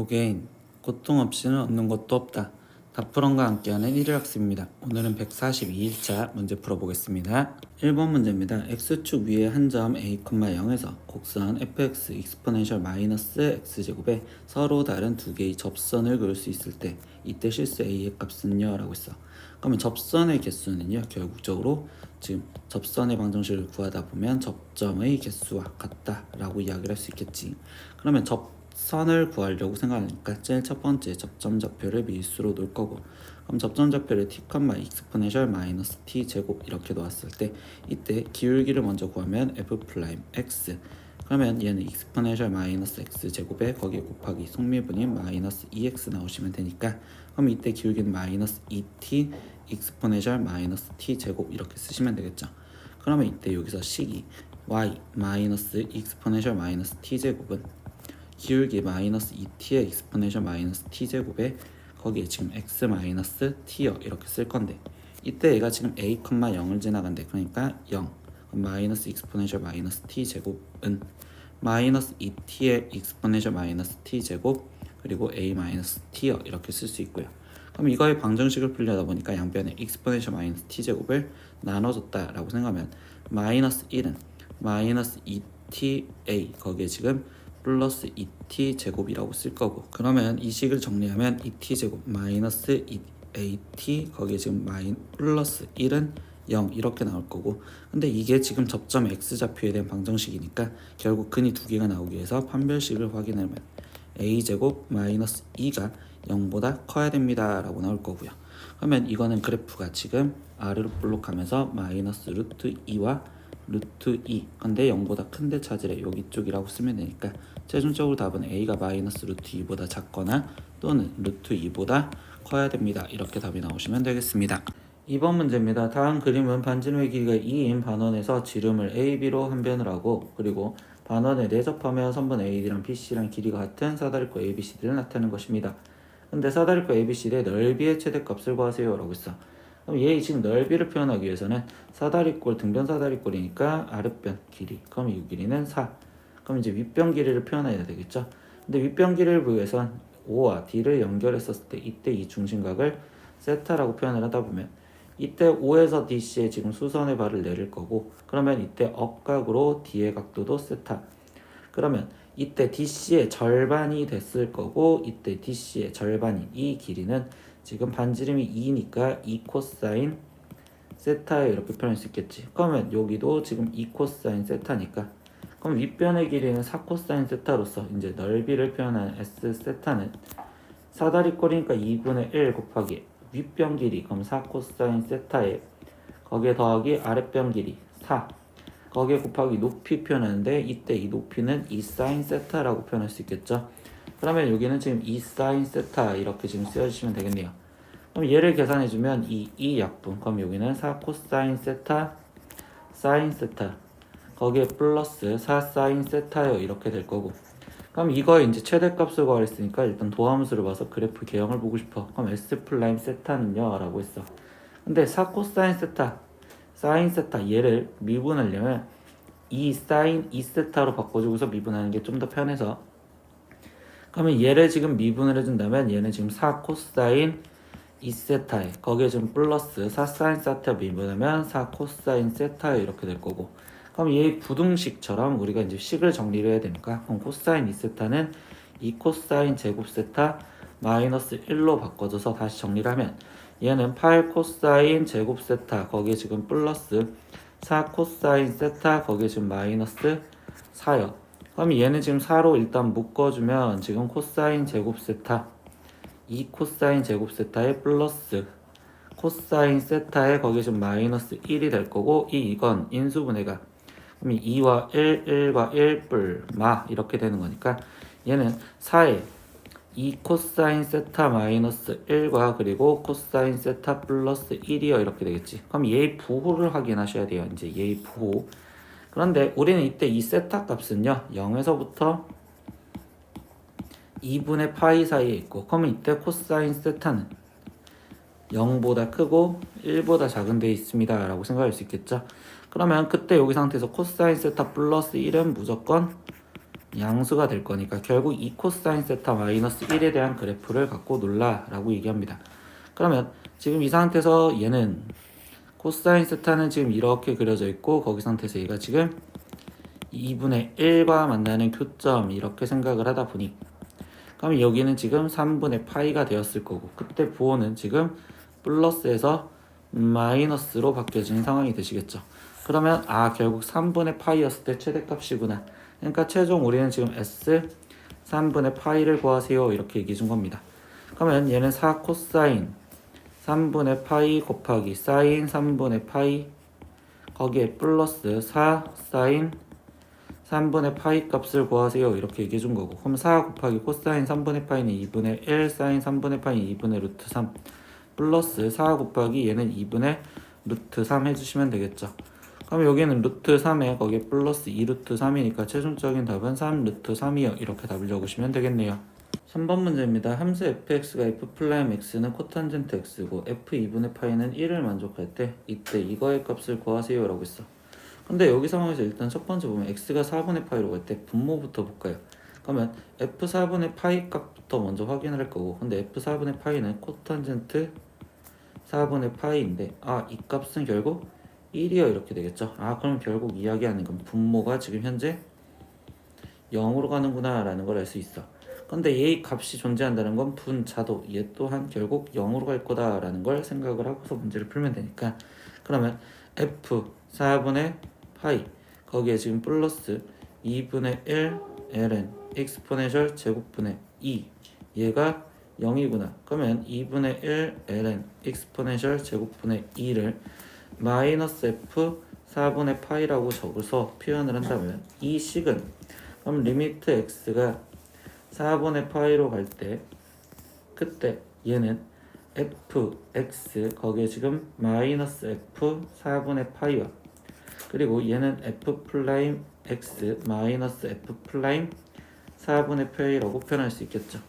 도개인, 고통 없이는 얻는 것도 없다. 다프런과 함께하는 1일 학습입니다. 오늘은 142일차 문제 풀어보겠습니다. 1번 문제입니다. x축 위에 한 점 a, 0에서 곡선 fx 익스포넨셜 마이너스 x제곱에 서로 다른 두 개의 접선을 그을 수 있을 때 이때 실수 a의 값은요? 라고 했어. 그러면 접선의 개수는요, 결국적으로 지금 접선의 방정식을 구하다 보면 접점의 개수와 같다 라고 이야기를 할 수 있겠지. 그러면 접선을 구하려고 생각하니까 제일 첫 번째 접점 좌표를 밀수로 놓을 거고, 그럼 접점 좌표를 t, 익스포넨셜 마이너스 t 제곱 이렇게 놓았을 때 이때 기울기를 먼저 구하면 f 프라임 x, 그러면 얘는 익스포넨셜 마이너스 x 제곱에 거기에 곱하기 속미분인 마이너스 2x 나오시면 되니까, 그럼 이때 기울기는 마이너스 2t 익스포넨셜 마이너스 t 제곱 이렇게 쓰시면 되겠죠. 그러면 이때 여기서 식이 y 마이너스 익스포넨셜 마이너스 t 제곱은 기울기 마이너스 2t의 익스포넨셜 마이너스 t 제곱에 거기에 지금 x 마이너스 t요 이렇게 쓸 건데, 이때 얘가 지금 a, 0을 지나간대. 그러니까 0. 마이너스 익스포넨셜 마이너스 t 제곱은 마이너스 2t의 익스포넨셜 마이너스 t 제곱 그리고 a 마이너스 t요 이렇게 쓸 수 있고요. 그럼 이거의 방정식을 풀려다 보니까 양변에 익스포넨셜 마이너스 t 제곱을 나눠줬다라고 생각하면 마이너스 1은 마이너스 2ta 거기에 지금 플러스 2t 제곱이라고 쓸 거고, 그러면 이 식을 정리하면 2t 제곱 마이너스 2at 거기에 지금 플러스 1은 0 이렇게 나올 거고, 근데 이게 지금 접점 x좌표에 대한 방정식이니까 결국 근이 두 개가 나오기 위해서 판별식을 확인하면 a제곱 마이너스 2가 0보다 커야 됩니다 라고 나올 거고요. 그러면 이거는 그래프가 지금 아래로 볼록하면서 마이너스 루트 2와 루트 2, 근데 0보다 큰데 찾으래 여기 쪽이라고 쓰면 되니까 최종적으로 답은 a가 마이너스 루트 2보다 작거나 또는 루트 2보다 커야 됩니다. 이렇게 답이 나오시면 되겠습니다. 2번 문제입니다. 다음 그림은 반지름의 길이가 2인 반원에서 지름을 AB로 한변을 하고, 그리고 반원에 내접하며 선분 AD랑 BC랑 길이가 같은 사다리꼴 ABCD를 나타내는 것입니다. 근데 사다리꼴 ABCD의 넓이의 최대값을 구하세요 라고 했어. 그럼 얘 지금 넓이를 표현하기 위해서는 사다리꼴, 등변 사다리꼴이니까 아랫변 길이, 그럼 이 길이는 4. 그럼 이제 윗변 길이를 표현해야 되겠죠. 근데 윗변 길이를 위해선 O와 D를 연결했었을 때 이때 이 중심각을 세타라고 표현을 하다 보면 이때 O에서 DC에 지금 수선의 발을 내릴 거고, 그러면 이때 억각으로 D의 각도도 세타. 그러면 이때 DC의 절반이 됐을 거고, 이때 DC의 절반인 이 길이는 지금 반지름이 2니까 2 코사인 세타에 이렇게 표현할 수 있겠지. 그러면 여기도 지금 2 코사인 세타니까, 그럼 윗변의 길이는 4 코사인 세타로서 이제 넓이를 표현하는 S 세타는 사다리꼴이니까 2분의 1 곱하기 윗변 길이, 그럼 4 코사인 세타에 거기에 더하기 아랫변 길이 4, 거기에 곱하기 높이 표현하는데 이때 이 높이는 2 사인 세타라고 표현할 수 있겠죠. 그러면 여기는 지금 2 사인 세타 이렇게 지금 쓰여주시면 되겠네요. 그럼 얘를 계산해주면 이 약분, 그럼 여기는 4 코사인 세타 사인 세타 거기에 플러스 4 사인 세타요 이렇게 될 거고, 그럼 이거에 이제 최대값을 구하랬으니까 일단 도함수를 봐서 그래프 개형을 보고 싶어. 그럼 S 플라임 세타는요 라고 했어. 근데 4 코사인 세타 사인 세타 얘를 미분하려면 2 사인 2세타로 바꿔주고서 미분하는 게 좀 더 편해서, 그러면 얘를 지금 미분을 해준다면 얘는 지금 4 코사인 2세타에 거기에 지금 플러스 4 사인 세타 미분하면 4 코사인 세타에 이렇게 될 거고, 그럼 얘 부등식처럼 우리가 이제 식을 정리를 해야 되니까, 그럼 코사인 2세타는 2 코사인 제곱 세타 마이너스 1로 바꿔줘서 다시 정리를 하면 얘는 8 코사인 제곱 세타 거기에 지금 플러스 4 코사인 세타 거기에 지금 마이너스 4요. 그럼 얘는 지금 4로 일단 묶어주면 지금 코사인 제곱 세타 2 코사인 제곱 세타에 플러스 코사인 세타에 거기에 지금 마이너스 1이 될 거고, 이건 인수분해가 그럼 2와 1, 1과 1 뿔마 이렇게 되는 거니까 얘는 4에 2 코사인 세타 마이너스 1과 그리고 코사인 세타 플러스 1이요 이렇게 되겠지. 그럼 얘의 부호를 확인하셔야 돼요. 이제 얘의 부호. 그런데 우리는 이때 이 세타 값은요 0에서부터 2분의 파이 사이에 있고, 그러면 이때 코사인 세타는 0보다 크고 1보다 작은 데 있습니다 라고 생각할 수 있겠죠. 그러면 그때 여기 상태에서 코사인 세타 플러스 1은 무조건 양수가 될 거니까 결국 이 코사인 세타 마이너스 1에 대한 그래프를 갖고 놀라 라고 얘기합니다. 그러면 지금 이 상태에서 얘는 코사인 세타는 지금 이렇게 그려져 있고 거기 상태에서 얘가 지금 2분의 1과 만나는 교점 이렇게 생각을 하다 보니 그럼 여기는 지금 3분의 파이가 되었을 거고 그때 부호는 지금 플러스에서 마이너스로 바뀌어지는 상황이 되시겠죠. 그러면 결국 3분의 파이였을 때 최대값이구나. 그러니까 최종 우리는 지금 S 3분의 파이를 구하세요 이렇게 얘기해 준 겁니다. 그러면 얘는 4 코사인 3분의 파이 곱하기 사인 3분의 파이 거기에 플러스 4 사인 3분의 파이 값을 구하세요 이렇게 얘기해 준 거고 그럼 4 곱하기 코사인 3분의 파이는 2분의 1 사인 3분의 파이 2분의 루트 3 플러스 4 곱하기 얘는 2분의 루트 3 해주시면 되겠죠. 그럼 여기는 루트 3에 거기에 플러스 2 루트 3이니까 최종적인 답은 3 루트 3이요 이렇게 답을 적으시면 되겠네요. 3번 문제입니다. 함수 fx가 f'x는 코탄젠트 x고 f2분의 파이는 1을 만족할 때 이때 이거의 값을 구하세요 라고 했어. 근데 여기 상황에서 일단 첫 번째 보면 x가 4분의 파이로 갈 때 분모부터 볼까요? 그러면 f4분의 파이 값부터 먼저 확인할 거고 근데 f4분의 파이는 코탄젠트 4분의 파이인데 이 값은 결국 1이요 이렇게 되겠죠. 그럼 결국 이야기하는 건 분모가 지금 현재 0으로 가는구나 라는 걸 알 수 있어. 근데 얘의 값이 존재한다는 건 분자도 얘 또한 결국 0으로 갈 거다라는 걸 생각을 하고서 문제를 풀면 되니까 그러면 f 4분의 파이 거기에 지금 플러스 2분의 1 ln 익스포네셜 제곱분의 2 얘가 0이구나. 그러면 2분의 1 ln 익스포네셜 제곱분의 2를 마이너스 f 4분의 파이라고 적어서 표현을 한다면 이 식은 그럼 리미트 x가 4분의 파이로 갈 때 그때 얘는 fx 거기에 지금 마이너스 f 4분의 파이와 그리고 얘는 f 플라임 x 마이너스 f 플라임 4분의 파이라고 표현할 수 있겠죠.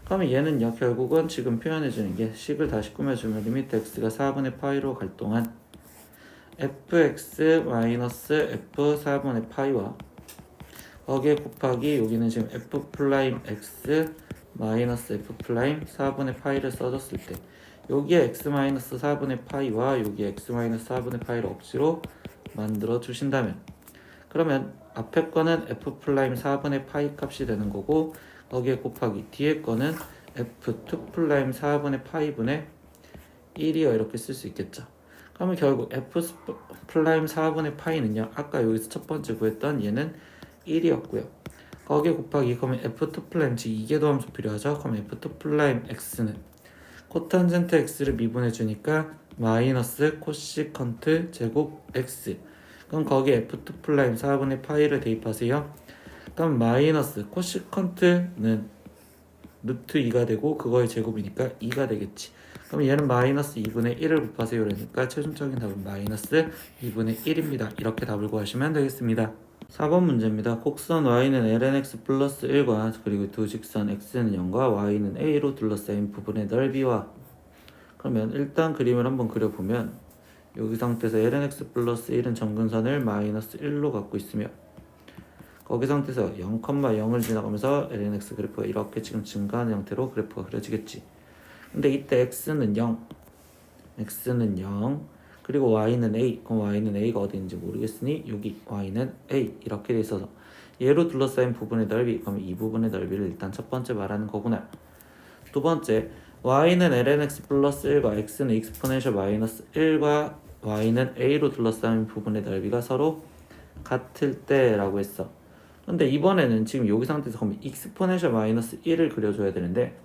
그러면 얘는요 결국은 지금 표현해주는 게 식을 다시 꾸며주면 리미트 x가 4분의 파이로 갈 동안 fx 마이너스 f 4분의 파이와 거기에 곱하기 여기는 지금 f 플라임 x 마이너스 f 플라임 4분의 파이를 써줬을 때 여기에 x 마이너스 4분의 파이와 여기에 x 마이너스 4분의 파이를 억지로 만들어 주신다면 그러면 앞에 거는 f 플라임 4분의 파이 값이 되는 거고 거기에 곱하기 뒤에 거는 f2 플라임 4분의 파이분의 1이요 이렇게 쓸 수 있겠죠. 그러면 결국 f 플라임 4분의 파이는요 아까 여기서 첫 번째 구했던 얘는 1이었고요. 거기에 곱하기 그러면 f2 플라임 즉 이계도함수 필요하죠. 그럼 f2 플라임 x는 코탄젠트 x를 미분해 주니까 마이너스 코시컨트 제곱 x 그럼 거기에 f2 플라임 4분의 파이를 대입하세요. 그럼 마이너스 코시컨트는 루트 2가 되고 그거의 제곱이니까 2가 되겠지. 그럼 얘는 마이너스 2분의 1을 곱하세요 그러니까 최종적인 답은 마이너스 2분의 1입니다. 이렇게 답을 구하시면 되겠습니다. 4번 문제입니다. 곡선 y는 lnx 플러스 1과 그리고 두 직선 x는 0과 y는 a로 둘러싸인 부분의 넓이와 그러면 일단 그림을 한번 그려보면 여기 상태에서 lnx 플러스 1은 점근선을 마이너스 1로 갖고 있으며 거기 상태에서 0,0을 지나가면서 lnx 그래프가 이렇게 지금 증가하는 형태로 그래프가 그려지겠지. 근데 이때 x는 0 그리고 y는 a 그럼 y는 a가 어디 있는지 모르겠으니 여기 y는 a 이렇게 돼 있어서 얘로 둘러싸인 부분의 넓이 그럼 이 부분의 넓이를 일단 첫 번째 말하는 거구나. 두 번째 y는 lnx 플러스 1과 x는 익스포넨셜 마이너스 1과 y는 a로 둘러싸인 부분의 넓이가 서로 같을 때 라고 했어. 근데 이번에는 지금 여기 상태에서 그러면 익스포넨셜 마이너스 1을 그려줘야 되는데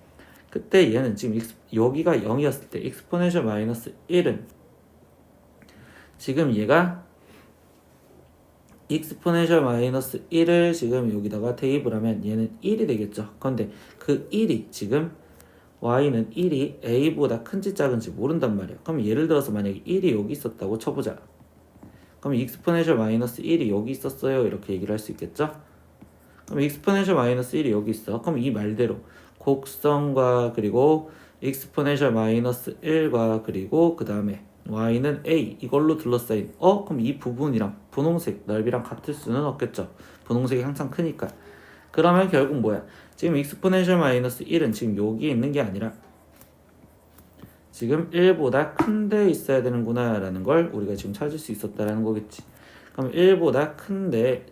그때 얘는 지금 여기가 0이었을 때 익스포넨셜 마이너스 1은 지금 얘가 익스포넨셜 마이너스 1을 지금 여기다가 대입을 하면 얘는 1이 되겠죠. 그런데 그 1이 지금 y는 1이 a보다 큰지 작은지 모른단 말이야. 그럼 예를 들어서 만약에 1이 여기 있었다고 쳐보자. 그럼 익스포넨셜 마이너스 1이 여기 있었어요 이렇게 얘기를 할 수 있겠죠. 그럼 익스포넨셜 마이너스 1이 여기 있어. 그럼 이 말대로 곡선과 그리고 익스포넨셜 마이너스 1과 그리고 그 다음에 y는 a 이걸로 둘러싸인 그럼 이 부분이랑 분홍색 넓이랑 같을 수는 없겠죠. 분홍색이 항상 크니까. 그러면 결국 뭐야? 지금 익스포넨셜 마이너스 1은 지금 여기 있는 게 아니라 지금 1보다 큰데 있어야 되는구나 라는 걸 우리가 지금 찾을 수 있었다라는 거겠지. 그럼 1보다 큰데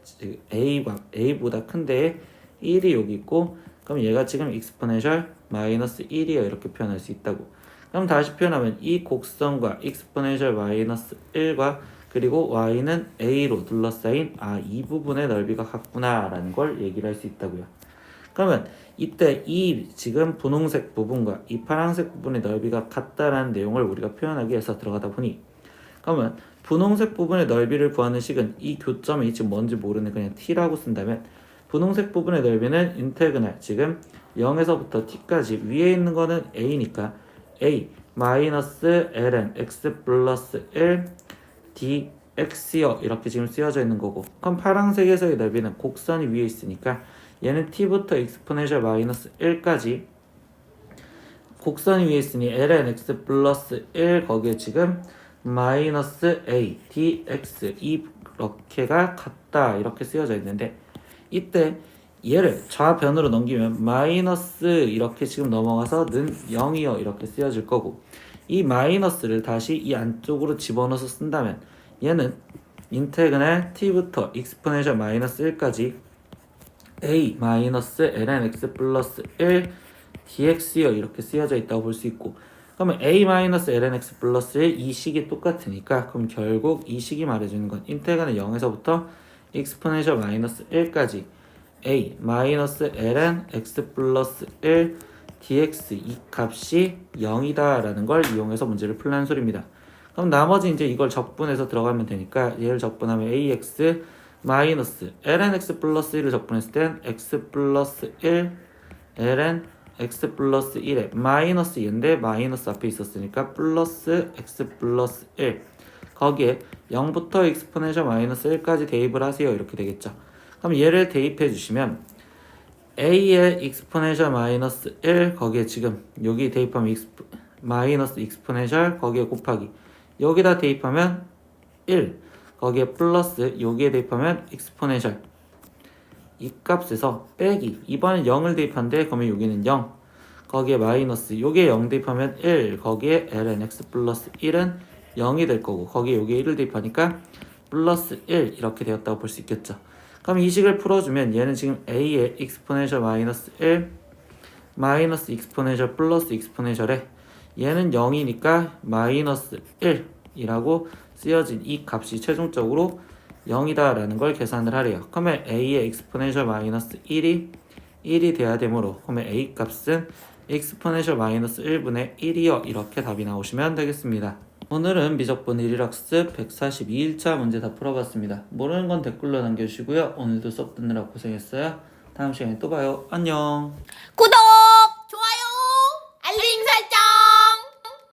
A보다 큰데 1이 여기 있고, 그럼 얘가 지금 익스포넨셜 마이너스 1이야 이렇게 표현할 수 있다고. 그럼 다시 표현하면 이 곡선과 익스포넨셜 마이너스 1과 그리고 y는 a로 둘러싸인 이 부분의 넓이가 같구나 라는 걸 얘기를 할 수 있다고요. 그러면 이때 이 지금 분홍색 부분과 이 파란색 부분의 넓이가 같다라는 내용을 우리가 표현하기 위해서 들어가다 보니, 그러면 분홍색 부분의 넓이를 구하는 식은 이 교점이 지금 뭔지 모르는 그냥 t라고 쓴다면, 분홍색 부분의 넓이는 인테그랄 지금 0에서부터 t까지 위에 있는 거는 a니까 a 마이너스 ln x 플러스 1 dx요 이렇게 지금 쓰여져 있는 거고, 그럼 파란색에서의 넓이는 곡선이 위에 있으니까 얘는 t부터 익스포넨셜 마이너스 1까지 곡선이 위에 있으니 ln x 플러스 1 거기에 지금 마이너스 a dx 이렇게가 같다 이렇게 쓰여져 있는데, 이때 얘를 좌변으로 넘기면 마이너스 이렇게 지금 넘어가서 는 0이요 이렇게 쓰여질 거고, 이 마이너스를 다시 이 안쪽으로 집어넣어서 쓴다면 얘는 인테그랄 t부터 익스포넨셜 마이너스 1까지 a 마이너스 ln x 플러스 1 dx요 이렇게 쓰여져 있다고 볼 수 있고, 그러면 a 마이너스 ln x 플러스 1 이 식이 똑같으니까 그럼 결국 이 식이 말해주는 건 인테그랄 0에서부터 익스포넨셜 마이너스 1까지 a 마이너스 ln x 플러스 1 dx 이 값이 0이다 라는 걸 이용해서 문제를 풀라는 소리입니다. 그럼 나머지 이제 이걸 적분해서 들어가면 되니까 얘를 적분하면 ax 마이너스 ln x 플러스 1을 적분했을 땐 x 플러스 1 ln x 플러스 1에 마이너스 얘인데 마이너스 앞에 있었으니까 플러스 x 플러스 1 거기에 0부터 익스포넨셜 마이너스 1까지 대입을 하세요 이렇게 되겠죠. 그럼 얘를 대입해 주시면 a의 익스포넨셜 마이너스 1 거기에 지금 여기 대입하면 마이너스 익스포넨셜 거기에 곱하기 여기다 대입하면 1 거기에 플러스 여기에 대입하면 익스포넨셜 이 값에서 빼기 이번엔 0을 대입한데 그러면 여기는 0 거기에 마이너스 여기에 0 대입하면 1 거기에 ln x 플러스 1은 0이 될 거고 거기에 여기에 1을 대입하니까 플러스 1 이렇게 되었다고 볼 수 있겠죠. 그럼 이 식을 풀어주면 얘는 지금 a의 익스포넨셜 마이너스 1 마이너스 익스포넨셜 플러스 익스포넨셜에 얘는 0이니까 마이너스 1이라고 쓰여진 이 값이 최종적으로 0이다 라는 걸 계산을 하래요. 그러면 a의 익스포넨셜 마이너스 1이 돼야 되므로 그러면 a 값은 익스포넨셜 마이너스 1분의 1이요 이렇게 답이 나오시면 되겠습니다. 오늘은 미적분 1일학습 142일차 문제 다 풀어봤습니다. 모르는 건 댓글로 남겨주시고요. 오늘도 수업 듣느라 고생했어요. 다음 시간에 또 봐요. 안녕. 구독!